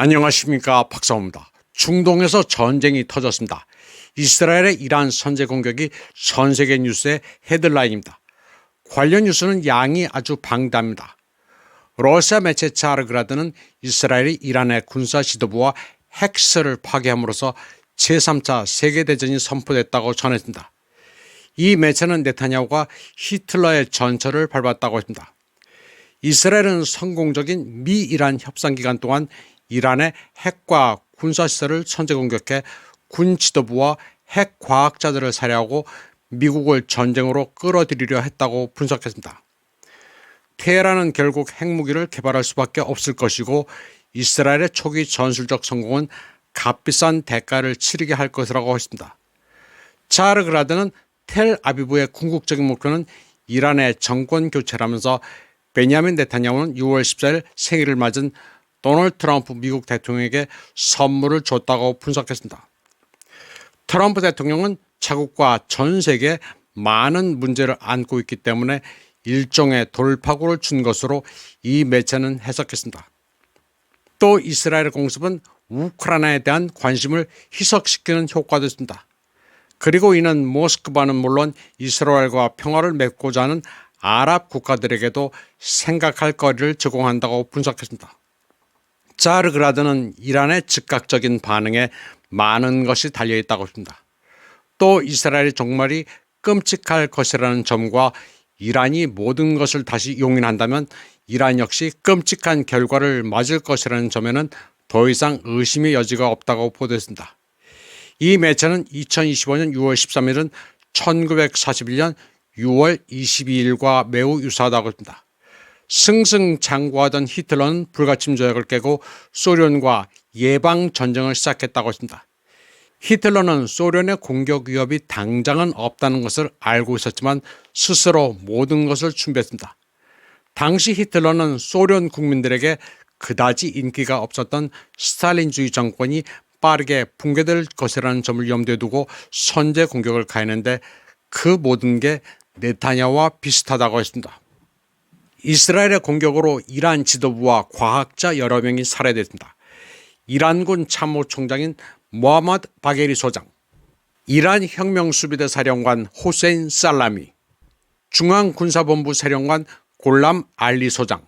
안녕하십니까, 박사호입니다. 중동에서 전쟁이 터졌습니다. 이스라엘의 이란 선제 공격이 전 세계 뉴스의 헤드라인입니다. 관련 뉴스는 양이 아주 방대합니다. 러시아 매체 차르그라드는 이스라엘이 이란의 군사 지도부와 핵시설을 파괴함으로써 제3차 세계대전이 선포됐다고 전했습니다. 이 매체는 네타냐후가 히틀러의 전철을 밟았다고 했습니다. 이스라엘은 성공적인 미-이란 협상 기간 동안 이란의 핵과 군사시설을 선제 공격해 군 지도부와 핵 과학자들을 살해하고 미국을 전쟁으로 끌어들이려 했다고 분석했습니다. 테헤란은 결국 핵무기를 개발할 수밖에 없을 것이고 이스라엘의 초기 전술적 성공은 값비싼 대가를 치르게 할 것이라고 했습니다. 차르그라드는 텔아비브의 궁극적인 목표는 이란의 정권 교체라면서 베냐민 네타냐후는 6월 14일 생일을 맞은 도널드 트럼프 미국 대통령에게 선물을 줬다고 분석했습니다. 트럼프 대통령은 자국과 전 세계에 많은 문제를 안고 있기 때문에 일종의 돌파구를 준 것으로 이 매체는 해석했습니다. 또 이스라엘 공습은 우크라이나에 대한 관심을 희석시키는 효과도 있습니다. 그리고 이는 모스크바는 물론 이스라엘과 평화를 맺고자 하는 아랍 국가들에게도 생각할 거리를 제공한다고 분석했습니다. 차르그라드는 이란의 즉각적인 반응에 많은 것이 달려있다고 했습니다. 또 이스라엘의 종말이 끔찍할 것이라는 점과 이란이 모든 것을 다시 용인한다면 이란 역시 끔찍한 결과를 맞을 것이라는 점에는 더 이상 의심의 여지가 없다고 보도했습니다. 이 매체는 2025년 6월 13일은 1941년 6월 22일과 매우 유사하다고 했습니다. 승승장구하던 히틀러는 불가침 조약을 깨고 소련과 예방전쟁을 시작했다고 했습니다. 히틀러는 소련의 공격 위협이 당장은 없다는 것을 알고 있었지만 스스로 모든 것을 준비했습니다. 당시 히틀러는 소련 국민들에게 그다지 인기가 없었던 스탈린주의 정권이 빠르게 붕괴될 것이라는 점을 염두에 두고 선제 공격을 가했는데 그 모든 게 네타냐후와 비슷하다고 했습니다. 이스라엘의 공격으로 이란 지도부와 과학자 여러 명이 살해됐습니다. 이란군 참모총장인 모하마드 바게리 소장, 이란 혁명수비대 사령관 호세인 살라미, 중앙군사본부 사령관 골람 알리 소장,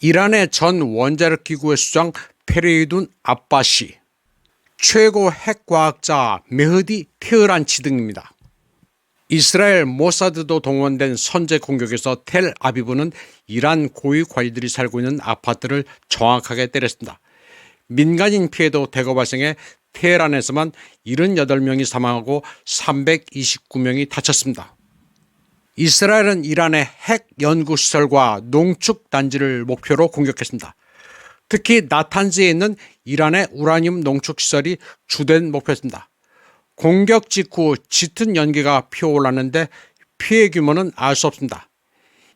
이란의 전 원자력 기구의 수장 페레이둔 아바시, 최고 핵과학자 메흐디 테헤란치 등입니다. 이스라엘 모사드도 동원된 선제 공격에서 텔아비브는 이란 고위 관리들이 살고 있는 아파트를 정확하게 때렸습니다. 민간인 피해도 대거 발생해 테헤란에서만 78명이 사망하고 329명이 다쳤습니다. 이스라엘은 이란의 핵 연구시설과 농축단지를 목표로 공격했습니다. 특히 나탄즈에 있는 이란의 우라늄 농축시설이 주된 목표였습니다. 공격 직후 짙은 연기가 피어올랐는데 피해 규모는 알 수 없습니다.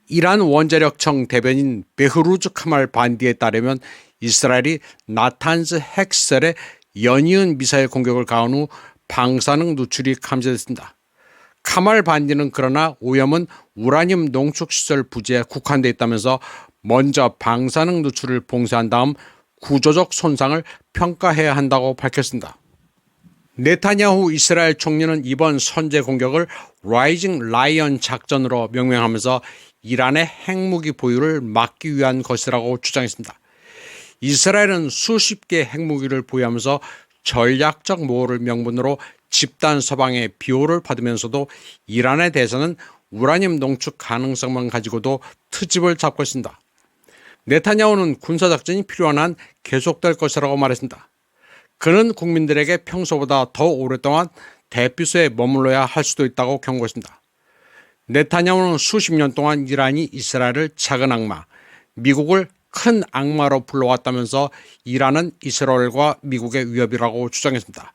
이란 원자력청 대변인 베흐루즈 카말 반디에 따르면 이스라엘이 나탄즈 핵시설에 연이은 미사일 공격을 가한 후 방사능 누출이 감지됐습니다. 카말 반디는 그러나 오염은 우라늄 농축시설 부지에 국한되어 있다면서 먼저 방사능 누출을 봉쇄한 다음 구조적 손상을 평가해야 한다고 밝혔습니다. 네타냐후 이스라엘 총리는 이번 선제 공격을 라이징 라이언 작전으로 명명하면서 이란의 핵무기 보유를 막기 위한 것이라고 주장했습니다. 이스라엘은 수십 개의 핵무기를 보유하면서 전략적 모호를 명분으로 집단 서방의 비호를 받으면서도 이란에 대해서는 우라늄 농축 가능성만 가지고도 트집을 잡고 있습니다. 네타냐후는 군사작전이 필요한 한 계속될 것이라고 말했습니다. 그는 국민들에게 평소보다 더 오랫동안 대피소에 머물러야 할 수도 있다고 경고했습니다. 네타냐후는 수십 년 동안 이란이 이스라엘을 작은 악마, 미국을 큰 악마로 불러왔다면서 이란은 이스라엘과 미국의 위협이라고 주장했습니다.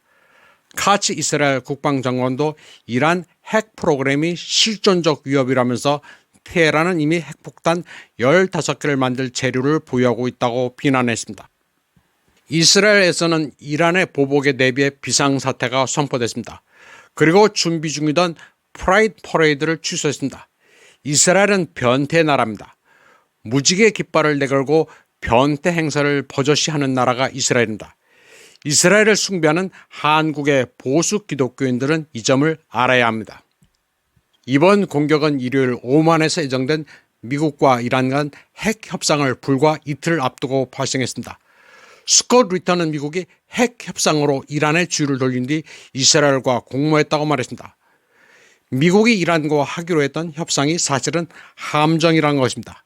카츠 이스라엘 국방장관도 이란 핵 프로그램이 실존적 위협이라면서 테헤란은 이미 핵폭탄 15개를 만들 재료를 보유하고 있다고 비난했습니다. 이스라엘에서는 이란의 보복에 대비해 비상사태가 선포됐습니다. 그리고 준비 중이던 프라이드 퍼레이드를 취소했습니다. 이스라엘은 변태 나라입니다. 무지개 깃발을 내걸고 변태 행사를 버젓이 하는 나라가 이스라엘입니다. 이스라엘을 숭배하는 한국의 보수 기독교인들은 이 점을 알아야 합니다. 이번 공격은 일요일 오만에서 예정된 미국과 이란 간 핵 협상을 불과 이틀 앞두고 발생했습니다. 스콧 리턴은 미국이 핵 협상으로 이란의 주의를 돌린 뒤 이스라엘과 공모했다고 말했습니다. 미국이 이란과 하기로 했던 협상이 사실은 함정이라는 것입니다.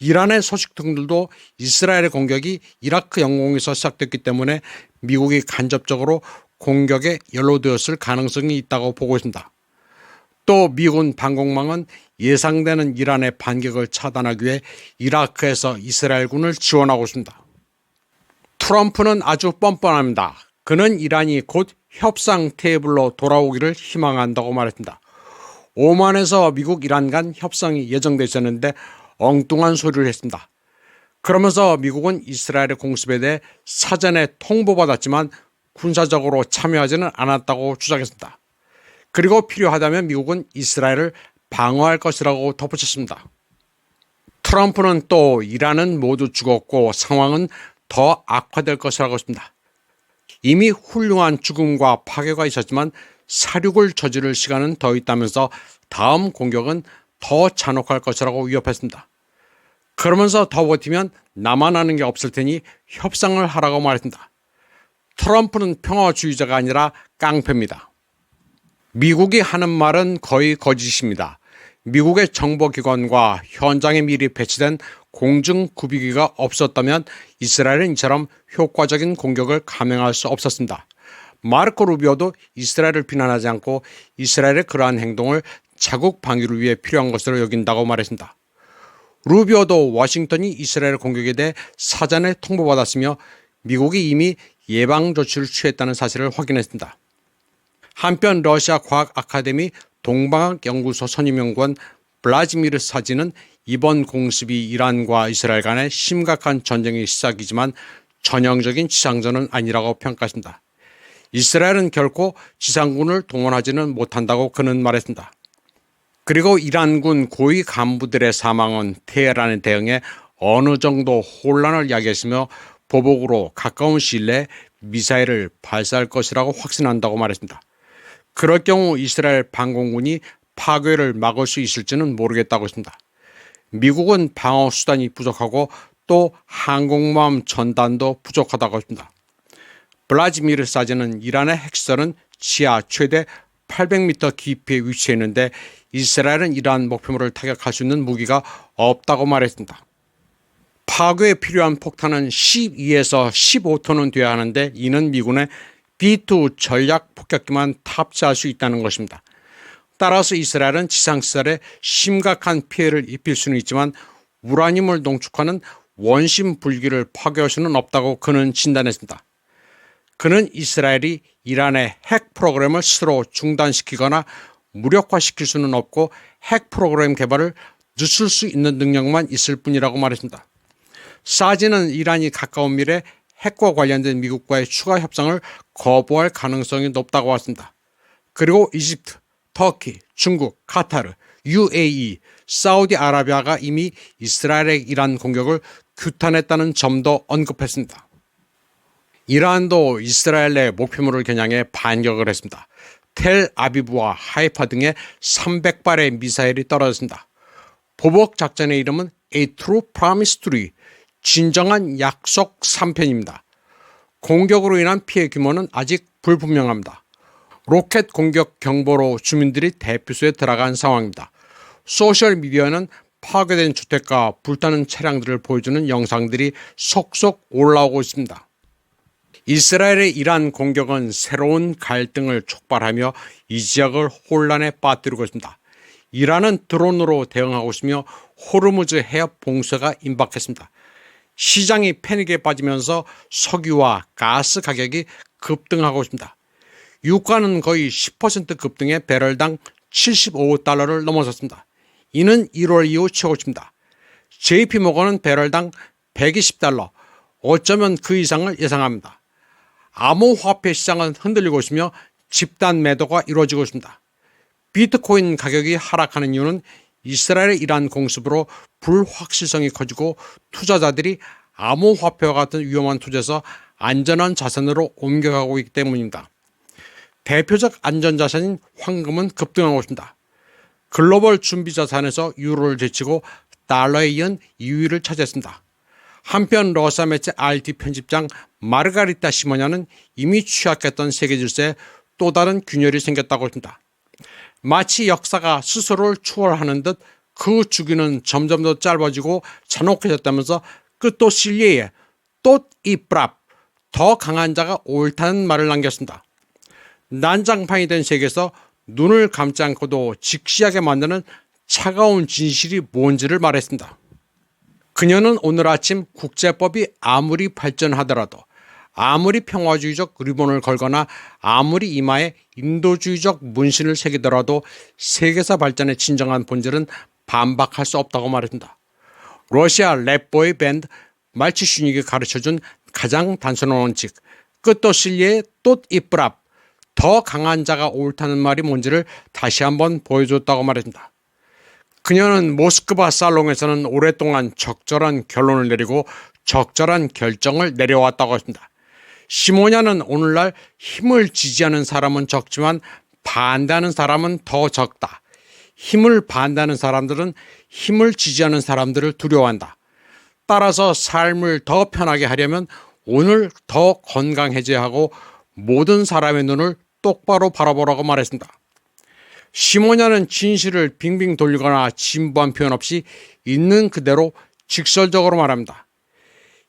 이란의 소식통들도 이스라엘의 공격이 이라크 영공에서 시작됐기 때문에 미국이 간접적으로 공격에 연루되었을 가능성이 있다고 보고 있습니다. 또 미군 방공망은 예상되는 이란의 반격을 차단하기 위해 이라크에서 이스라엘군을 지원하고 있습니다. 트럼프는 아주 뻔뻔합니다. 그는 이란이 곧 협상 테이블로 돌아오기를 희망한다고 말했습니다. 오만에서 미국 이란 간 협상이 예정돼 있었는데 엉뚱한 소리를 했습니다. 그러면서 미국은 이스라엘의 공습에 대해 사전에 통보받았지만 군사적으로 참여하지는 않았다고 주장했습니다. 그리고 필요하다면 미국은 이스라엘을 방어할 것이라고 덧붙였습니다. 트럼프는 또 이란은 모두 죽었고 상황은 더 악화될 것이라고 했습니다. 이미 훌륭한 죽음과 파괴가 있었지만 사륙을 저지를 시간은 더 있다면서 다음 공격은 더 잔혹할 것이라고 위협했습니다. 그러면서 더 버티면 남아나는 게 없을 테니 협상을 하라고 말했습니다. 트럼프는 평화주의자가 아니라 깡패입니다. 미국이 하는 말은 거의 거짓입니다. 미국의 정보기관과 현장에 미리 배치된 공중구비기가 없었다면 이스라엘은 이처럼 효과적인 공격을 감행할 수 없었습니다. 마르코 루비오도 이스라엘을 비난하지 않고 이스라엘의 그러한 행동을 자국 방위를 위해 필요한 것으로 여긴다고 말했습니다. 루비오도 워싱턴이 이스라엘 공격에 대해 사전에 통보받았으며 미국이 이미 예방 조치를 취했다는 사실을 확인했습니다. 한편 러시아 과학 아카데미 동방학연구소 선임연구원 블라지미르 사진은 이번 공습이 이란과 이스라엘 간의 심각한 전쟁의 시작이지만 전형적인 지상전은 아니라고 평가했습니다. 이스라엘은 결코 지상군을 동원하지는 못한다고 그는 말했습니다. 그리고 이란군 고위 간부들의 사망은 테헤란의 대응에 어느 정도 혼란을 야기했으며 보복으로 가까운 시일 내에 미사일을 발사할 것이라고 확신한다고 말했습니다. 그럴 경우 이스라엘 방공군이 파괴를 막을 수 있을지는 모르겠다고 했습니다. 미국은 방어 수단이 부족하고 또 항공모함 전단도 부족하다고 했습니다. 블라지미르 사진은 이란의 핵시설은 지하 최대 800m 깊이에 위치해 있는데 이스라엘은 이러한 목표물을 타격할 수 있는 무기가 없다고 말했습니다. 파괴에 필요한 폭탄은 12에서 15톤은 돼야 하는데 이는 미군의 B2 전략 폭격기만 탑재할 수 있다는 것입니다. 따라서 이스라엘은 지상시설에 심각한 피해를 입힐 수는 있지만 우라늄을 농축하는 원심 불기를 파괴할 수는 없다고 그는 진단했습니다. 그는 이스라엘이 이란의 핵 프로그램을 스스로 중단시키거나 무력화시킬 수는 없고 핵 프로그램 개발을 늦출 수 있는 능력만 있을 뿐이라고 말했습니다. 사진은 이란이 가까운 미래 핵과 관련된 미국과의 추가 협상을 거부할 가능성이 높다고 했습니다. 그리고 이집트, 터키, 중국, 카타르, UAE, 사우디아라비아가 이미 이스라엘의 이란 공격을 규탄했다는 점도 언급했습니다. 이란도 이스라엘 내 목표물을 겨냥해 반격을 했습니다. 텔아비브와 하이파 등에 300발의 미사일이 떨어졌습니다. 보복 작전의 이름은 A True Promise 3, 진정한 약속 3편입니다. 공격으로 인한 피해 규모는 아직 불분명합니다. 로켓 공격 경보로 주민들이 대피소에 들어간 상황입니다. 소셜미디어는 파괴된 주택과 불타는 차량들을 보여주는 영상들이 속속 올라오고 있습니다. 이스라엘의 이란 공격은 새로운 갈등을 촉발하며 이 지역을 혼란에 빠뜨리고 있습니다. 이란은 드론으로 대응하고 있으며 호르무즈 해협 봉쇄가 임박했습니다. 시장이 패닉에 빠지면서 석유와 가스 가격이 급등하고 있습니다. 유가는 거의 10% 급등해 배럴당 75달러를 넘어섰습니다. 이는 1월 이후 최고치입니다. JP모건은 배럴당 120달러, 어쩌면 그 이상을 예상합니다. 암호화폐 시장은 흔들리고 있으며 집단 매도가 이루어지고 있습니다. 비트코인 가격이 하락하는 이유는 이스라엘의 이란 공습으로 불확실성이 커지고 투자자들이 암호화폐와 같은 위험한 투자에서 안전한 자산으로 옮겨가고 있기 때문입니다. 대표적 안전자산인 황금은 급등하고 있습니다. 글로벌 준비자산에서 유로를 제치고 달러에 이은 2위를 차지했습니다. 한편 러시아 매체 RT 편집장 마르가리타 시모냐는 이미 취약했던 세계 질서에 또 다른 균열이 생겼다고 했습니다. 마치 역사가 스스로를 추월하는 듯 그 주기는 점점 더 짧아지고 잔혹해졌다면서 끝도 실리에 또이프랍 더 강한 자가 옳다는 말을 남겼습니다. 난장판이 된 세계에서 눈을 감지 않고도 직시하게 만드는 차가운 진실이 뭔지를 말했습니다. 그녀는 오늘 아침 국제법이 아무리 발전하더라도 아무리 평화주의적 리본을 걸거나 아무리 이마에 인도주의적 문신을 새기더라도 세계사 발전의 진정한 본질은 반박할 수 없다고 말했습니다. 러시아 랩보이 밴드 말치슈닉이 가르쳐준 가장 단순한 원칙, 끝도 실리에 또이프랍 더 강한 자가 옳다는 말이 뭔지를 다시 한번 보여줬다고 말했습니다. 그녀는 모스크바 살롱에서는 오랫동안 적절한 결론을 내리고 적절한 결정을 내려왔다고 했습니다. 시모냐는 오늘날 힘을 지지하는 사람은 적지만 반대하는 사람은 더 적다. 힘을 반대하는 사람들은 힘을 지지하는 사람들을 두려워한다. 따라서 삶을 더 편하게 하려면 오늘 더 건강해져야 하고 모든 사람의 눈을 똑바로 바라보라고 말했습니다. 시모냐는 진실을 빙빙 돌리거나 진부한 표현 없이 있는 그대로 직설적으로 말합니다.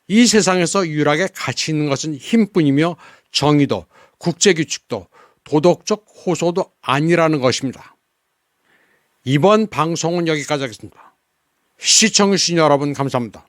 이 세상에서 유일하게 가치 있는 것은 힘뿐이며 정의도, 국제규칙도, 도덕적 호소도 아니라는 것입니다. 이번 방송은 여기까지 하겠습니다. 시청해주신 여러분 감사합니다.